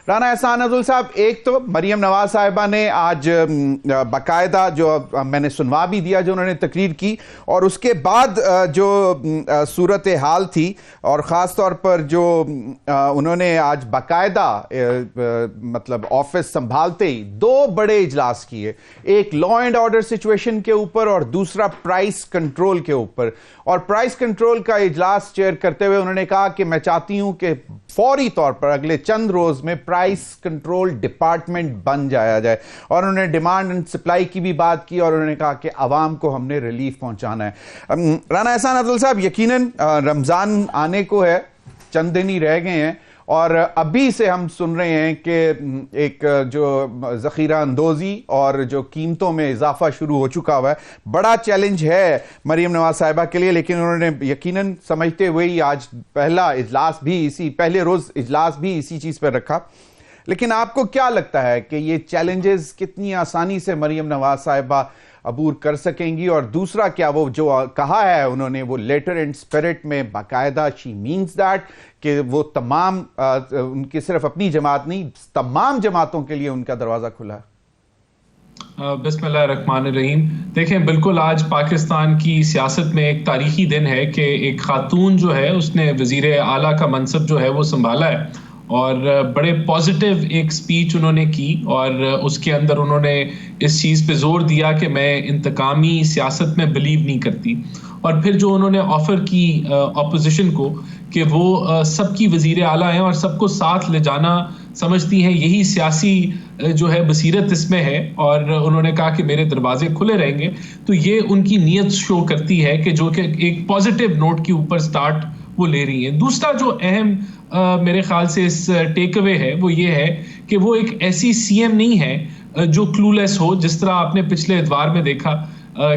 رانا احسان عدل صاحب، ایک تو مریم نواز صاحبہ نے آج باقاعدہ جو میں نے سنوا بھی دیا جو انہوں نے تقریر کی، اور اس کے بعد جو صورتحال تھی اور خاص طور پر جو انہوں نے آج باقاعدہ مطلب آفس سنبھالتے ہی دو بڑے اجلاس کیے، ایک لا اینڈ آرڈر سچویشن کے اوپر اور دوسرا پرائس کنٹرول کے اوپر. اور پرائس کنٹرول کا اجلاس چیئر کرتے ہوئے انہوں نے کہا کہ میں چاہتی ہوں کہ فوری طور پر اگلے چند روز میں پرائس کنٹرول ڈپارٹمنٹ بن جایا جائے، اور انہوں نے ڈیمانڈ اینڈ سپلائی کی بھی بات کی، اور انہوں نے کہا کہ عوام کو ہم نے ریلیف پہنچانا ہے. رانا احسان عدل صاحب، یقیناً رمضان آنے کو ہے، چند دن ہی رہ گئے ہیں، اور ابھی سے ہم سن رہے ہیں کہ ایک جو ذخیرہ اندوزی اور جو قیمتوں میں اضافہ شروع ہو چکا ہوا ہے، بڑا چیلنج ہے مریم نواز صاحبہ کے لیے، لیکن انہوں نے یقیناً سمجھتے ہوئے ہی آج پہلے روز اجلاس بھی اسی چیز پر رکھا. لیکن آپ کو کیا لگتا ہے کہ یہ چیلنجز کتنی آسانی سے مریم نواز صاحبہ عبور کر سکیں گی؟ اور دوسرا، کیا وہ جو کہا ہے انہوں نے وہ لیٹر اینڈ اسپرٹ میں باقاعدہ شی مینز دیٹ کہ وہ تمام ان کی صرف اپنی جماعت نہیں، تمام جماعتوں کے لیے ان کا دروازہ کھلا ہے؟ بسم اللہ الرحمن الرحیم. دیکھیں، بالکل آج پاکستان کی سیاست میں ایک تاریخی دن ہے کہ ایک خاتون جو ہے اس نے وزیر اعلیٰ کا منصب جو ہے وہ سنبھالا ہے، اور بڑے پازیٹیو ایک سپیچ انہوں نے کی، اور اس کے اندر انہوں نے اس چیز پہ زور دیا کہ میں انتقامی سیاست میں بلیو نہیں کرتی. اور پھر جو انہوں نے آفر کی اپوزیشن کو کہ وہ سب کی وزیر اعلیٰ ہیں اور سب کو ساتھ لے جانا سمجھتی ہیں، یہی سیاسی جو ہے بصیرت اس میں ہے، اور انہوں نے کہا کہ میرے دروازے کھلے رہیں گے. تو یہ ان کی نیت شو کرتی ہے کہ جو کہ ایک پازیٹیو نوٹ کے اوپر سٹارٹ وہ لے رہی ہیں. دوسرا جو اہم میرے خیال سے اس ٹیک اوے ہے وہ یہ ہے کہ وہ ایک ایسی سی ایم نہیں ہے جو کلو لیس ہو، جس طرح آپ نے پچھلے اتوار میں دیکھا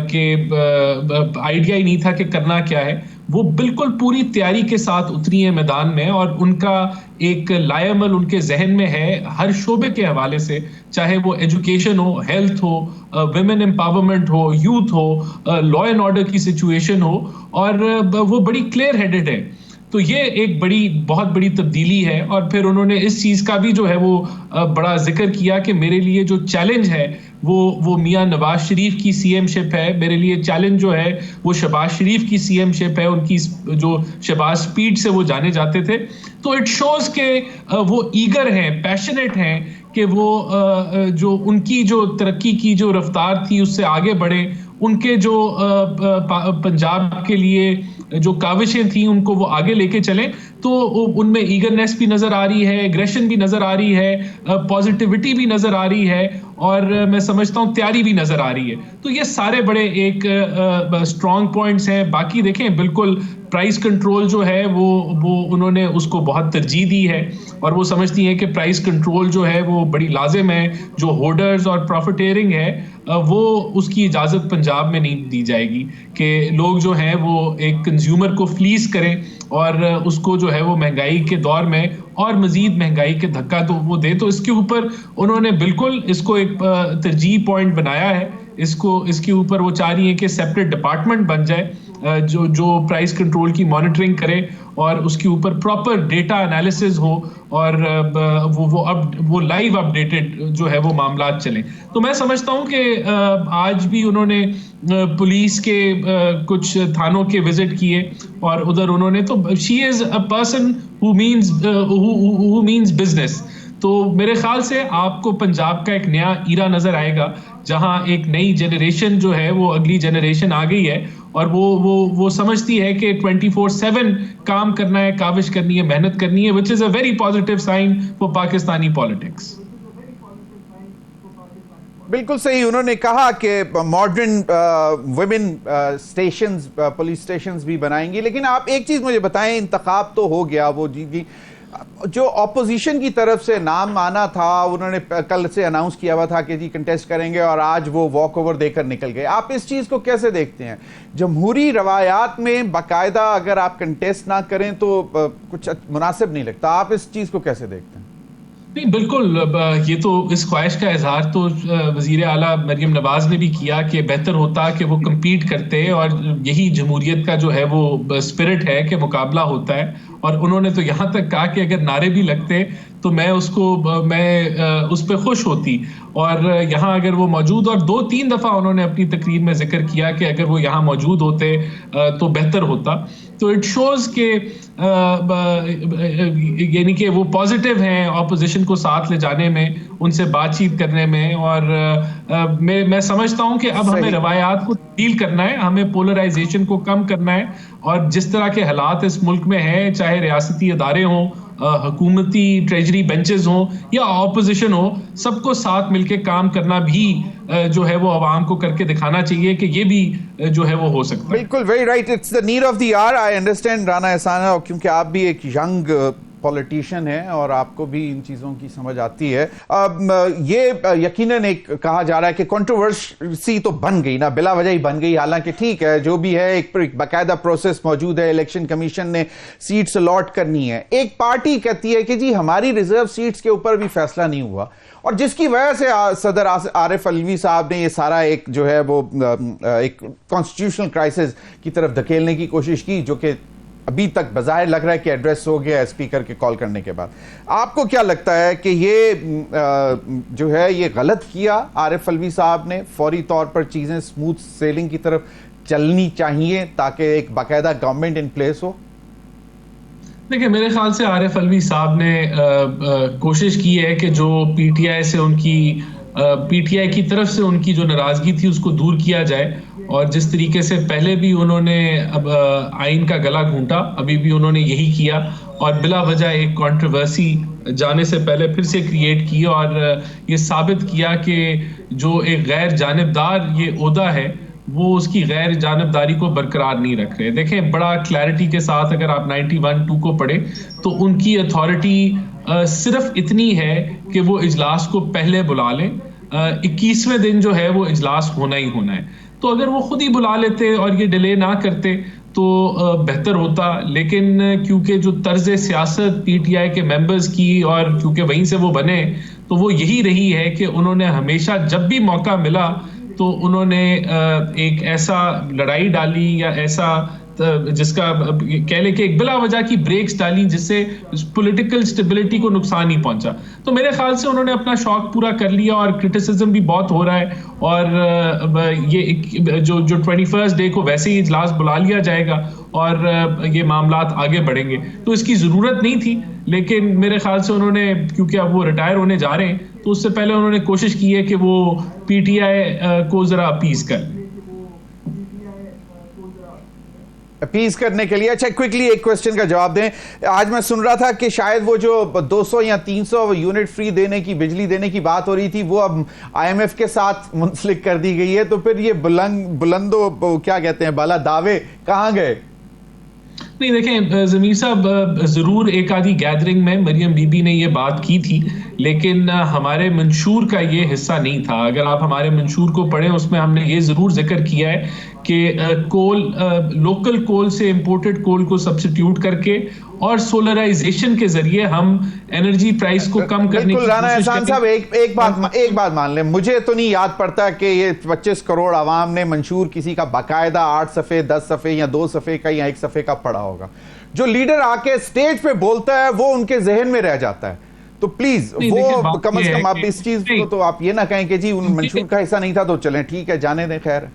کہ آئیڈیا ہی نہیں تھا کہ کرنا کیا ہے. وہ بالکل پوری تیاری کے ساتھ اتری ہیں میدان میں، اور ان کا ایک لائے عمل ان کے ذہن میں ہے ہر شعبے کے حوالے سے، چاہے وہ education who, health who, women empowerment who, youth who, law and order کی سچویشن ہو، اور وہ بڑی کلیئر ہیڈڈ ہے. تو یہ ایک بہت بڑی تبدیلی ہے. اور پھر انہوں نے اس چیز کا بھی جو ہے وہ بڑا ذکر کیا کہ میرے لیے جو چیلنج ہے وہ میاں نواز شریف کی سی ایم شپ ہے، میرے لیے چیلنج جو ہے وہ شہباز شریف کی سی ایم شپ ہے، ان کی جو شہباز سپیڈ سے وہ جانے جاتے تھے. تو اٹ شوز کہ وہ ایگر ہیں، پیشنیٹ ہیں کہ وہ جو ان کی جو ترقی کی جو رفتار تھی اس سے آگے بڑھیں. ان کے جو پنجاب کے لیے جو کاوشیں تھیں ان کو وہ آگے لے کے چلیں. تو ان میں ایگرنیس بھی نظر آ رہی ہے، ایگریشن بھی نظر آ رہی ہے، پازیٹیوٹی بھی نظر آ رہی ہے، اور میں سمجھتا ہوں تیاری بھی نظر آ رہی ہے. تو یہ سارے بڑے ایک اسٹرانگ پوائنٹس ہیں. باقی دیکھیں، بالکل پرائس کنٹرول جو ہے وہ انہوں نے اس کو بہت ترجیح دی ہے، اور وہ سمجھتی ہیں کہ پرائس کنٹرول جو ہے وہ بڑی لازم ہے. جو ہولڈرز اور پروفیٹیرنگ ہے وہ اس کی اجازت پنجاب میں نہیں دی جائے گی کہ لوگ جو ہیں وہ ایک کنزیومر کو فلیس کریں اور اس کو جو ہے وہ مہنگائی کے دور میں اور مزید مہنگائی کے دھکا تو وہ دے. تو اس کے اوپر انہوں نے بالکل اس کو ایک ترجیح پوائنٹ بنایا ہے. اس کے اوپر وہ چاہ رہی ہیں کہ سیپریٹ ڈپارٹمنٹ بن جائے جو پرائس کنٹرول کی مانیٹرنگ کرے، اور اس کے اوپر پراپر ڈیٹا انالیسز ہو، اور وہ لائیو اپڈیٹڈ جو ہے وہ معاملات چلیں. تو میں سمجھتا ہوں کہ آج بھی انہوں نے پولیس کے کچھ تھانوں کے وزٹ کیے، اور ادھر انہوں نے تو she is a person who means business. تو میرے خیال سے آپ کو پنجاب کا ایک نیا ایرا نظر آئے گا، جہاں ایک نئی جنریشن جو ہے وہ اگلی جنریشن آ گئی ہے، اور وہ سمجھتی ہے کہ 24/7 کام کرنا ہے، کاوش کرنی ہے، محنت کرنی ہے، which is a very positive sign for Pakistani politics. بالکل صحیح. انہوں نے کہا کہ modern women stations, police stations بھی بنائیں گی. لیکن آپ ایک چیز مجھے بتائیں، انتخاب تو ہو گیا، وہ جو اپوزیشن کی طرف سے نام آنا تھا انہوں نے کل سے اناؤنس کیا ہوا تھا کہ جی کنٹیسٹ کریں گے، اور آج وہ واک اوور دے کر نکل گئے. آپ اس چیز کو کیسے دیکھتے ہیں؟ جمہوری روایات میں باقاعدہ اگر آپ کنٹیسٹ نہ کریں تو کچھ مناسب نہیں لگتا. آپ اس چیز کو کیسے دیکھتے ہیں؟ نہیں، بالکل. یہ تو اس خواہش کا اظہار تو وزیر اعلیٰ مریم نواز نے بھی کیا کہ بہتر ہوتا کہ وہ کمپیٹ کرتے، اور یہی جمہوریت کا جو ہے وہ اسپرٹ ہے کہ مقابلہ ہوتا ہے. اور انہوں نے تو یہاں تک کہا کہ اگر نعرے بھی لگتے تو میں اس پہ خوش ہوتی. اور یہاں اگر وہ موجود، اور 2-3 دفعہ انہوں نے اپنی تقریر میں ذکر کیا کہ اگر وہ یہاں موجود ہوتے تو بہتر ہوتا. تو اٹ شوز کہ یعنی کہ وہ پازیٹیو ہیں اپوزیشن کو ساتھ لے جانے میں، ان سے بات چیت کرنے میں. اور میں سمجھتا ہوں کہ اب ہمیں روایات کو تبدیل کرنا ہے، ہمیں پولرائزیشن کو کم کرنا ہے. اور جس طرح کے حالات اس ملک میں ہیں، چاہے ریاستی ادارے ہوں، حکومتی ٹریجری بینچز ہوں یا اپوزیشن ہو، سب کو ساتھ مل کے کام کرنا بھی جو ہے وہ عوام کو کر کے دکھانا چاہیے کہ یہ بھی جو ہے وہ ہو سکتا ہے. بالکل very right, it's the need of the hour. I understand Rana Ehsan, کیونکہ آپ بھی ایک ینگ پولیٹیشین ہیں اور آپ کو بھی ان چیزوں کی سمجھ آتی ہے. یہ یقیناً ایک کہا جا رہا ہے کہ کنٹروورسی تو بن گئی نا، بلا وجہ ہی بن گئی. حالانکہ ٹھیک ہے جو بھی ہے، ایک باقاعدہ پروسیس موجود ہے، الیکشن کمیشن نے سیٹس الاٹ کرنی ہے. ایک پارٹی کہتی ہے کہ جی ہماری ریزرو سیٹس کے اوپر بھی فیصلہ نہیں ہوا، اور جس کی وجہ سے صدر عارف علوی صاحب نے یہ سارا ایک جو ہے وہ ایک کانسٹیٹیوشنل کرائسس کی طرف دھکیلنے کی کوشش کی، جو کہ ابھی تک بظاہر لگ رہا ہے کہ ایڈریس ہو گیا اسپیکر کے کال کرنے کے بعد. آپ کو کیا لگتا ہے کہ یہ جو ہے یہ غلط کیا عارف علوی صاحب نے؟ فوری طور پر چیزیں سموتھ سیلنگ کی طرف چلنی چاہیے تاکہ ایک باقاعدہ گورنمنٹ ان پلیس ہو. دیکھیں میرے خیال سے عارف علوی صاحب نے کوشش کی ہے کہ جو پی ٹی آئی سے پی ٹی آئی کی طرف سے ان کی جو ناراضگی تھی اس کو دور کیا جائے. اور جس طریقے سے پہلے بھی انہوں نے آئین کا گلا گھونٹا، ابھی بھی انہوں نے یہی کیا، اور بلا وجہ ایک کنٹروورسی جانے سے پہلے پھر سے کریٹ کی، اور یہ ثابت کیا کہ جو ایک غیر جانبدار یہ عہدہ ہے وہ اس کی غیر جانبداری کو برقرار نہیں رکھ رہے. دیکھیں بڑا کلیئرٹی کے ساتھ اگر آپ 91(2) کو پڑھیں تو ان کی اتھارٹی صرف اتنی ہے کہ وہ اجلاس کو پہلے بلا لیں. 21ویں دن جو ہے وہ اجلاس ہونا ہی ہونا ہے. تو اگر وہ خود ہی بلا لیتے اور یہ ڈیلے نہ کرتے تو بہتر ہوتا. لیکن کیونکہ جو طرز سیاست پی ٹی آئی کے ممبرز کی، اور کیونکہ وہیں سے وہ بنے، تو وہ یہی رہی ہے کہ انہوں نے ہمیشہ جب بھی موقع ملا تو انہوں نے ایک ایسا لڑائی ڈالی یا ایسا جس کا کہہ لیں کہ ایک بلا وجہ کی بریکس ڈالی جس سے پولیٹیکل سٹیبلٹی کو نقصان ہی پہنچا. تو میرے خیال سے انہوں نے اپنا شوق پورا کر لیا، اور کرٹیسزم بھی بہت ہو رہا ہے. اور یہ جو 21 ڈے کو ویسے ہی اجلاس بلا لیا جائے گا اور یہ معاملات آگے بڑھیں گے، تو اس کی ضرورت نہیں تھی. لیکن میرے خیال سے انہوں نے، کیونکہ اب وہ ریٹائر ہونے جا رہے ہیں، تو اس سے پہلے انہوں نے کوشش کی ہے کہ وہ پی ٹی آئی کو ذرا اپیز کر لیں. اپیز کرنے کے لیے. اچھا کوئکلی ایک کوسچن کا جواب دیں. آج میں سن رہا تھا کہ شاید وہ جو 200 یا 300 یونٹ فری دینے کی، بجلی دینے کی بات ہو رہی تھی، وہ اب آئی ایم ایف کے ساتھ منسلک کر دی گئی ہے. تو پھر یہ بلندو کیا کہتے ہیں بالا دعوے کہاں گئے؟ نہیں دیکھیں ضمیر صاحب، ضرور ایک آدھی گیدرنگ میں مریم بی بی نے یہ بات کی تھی، لیکن ہمارے منشور کا یہ حصہ نہیں تھا. اگر آپ ہمارے منشور کو پڑھیں اس میں ہم نے یہ ضرور ذکر کیا ہے کہ لوکل کول سے امپورٹڈ کول کو سبسٹیوٹ کر کے اور سولرائزیشن کے ذریعے ہم انرجی پرائس کو کم کرنے کی بالکل. رانا کوشش احسان صاحب ایک بات مان لیں، مجھے تو نہیں یاد پڑتا کہ یہ 25 کروڑ عوام نے منشور کسی کا باقاعدہ 8 صفحے 10 صفحے یا 2 صفحے کا یا 1 صفحے کا پڑھا ہوگا. جو لیڈر آ کے سٹیج پہ بولتا ہے وہ ان کے ذہن میں رہ جاتا ہے. تو پلیز وہ کم از کم آپ اس چیز کو تو آپ یہ نہ کہیں کہ جی ان منشور کا حصہ نہیں تھا تو چلیں ٹھیک ہے جانے دیں. خیر